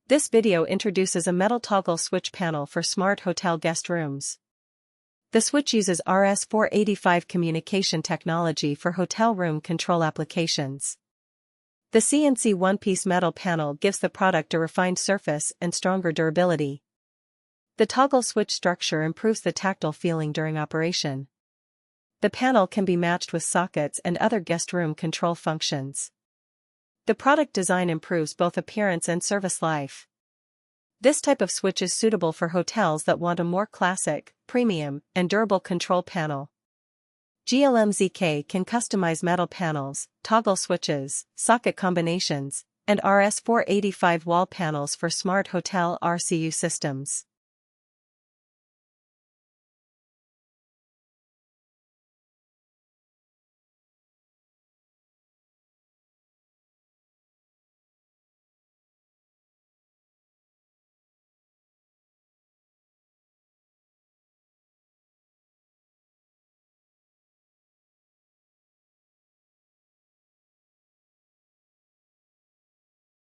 This video introduces a metal toggle switch panel for smart hotel guest rooms. The switch uses RS-485 communication technology for hotel room control applications. The CNC one-piece metal panel gives the product a refined surface and stronger durability. The toggle switch structure improves the tactile feeling during operation. The panel can be matched with sockets and other guest room control functions. The product design improves both appearance and service life. This type of switch is suitable for hotels that want a more classic, premium, and durable control panel. GLMZK can customize metal panels, toggle switches, socket combinations, and RS-485 wall panels for smart hotel RCU systems.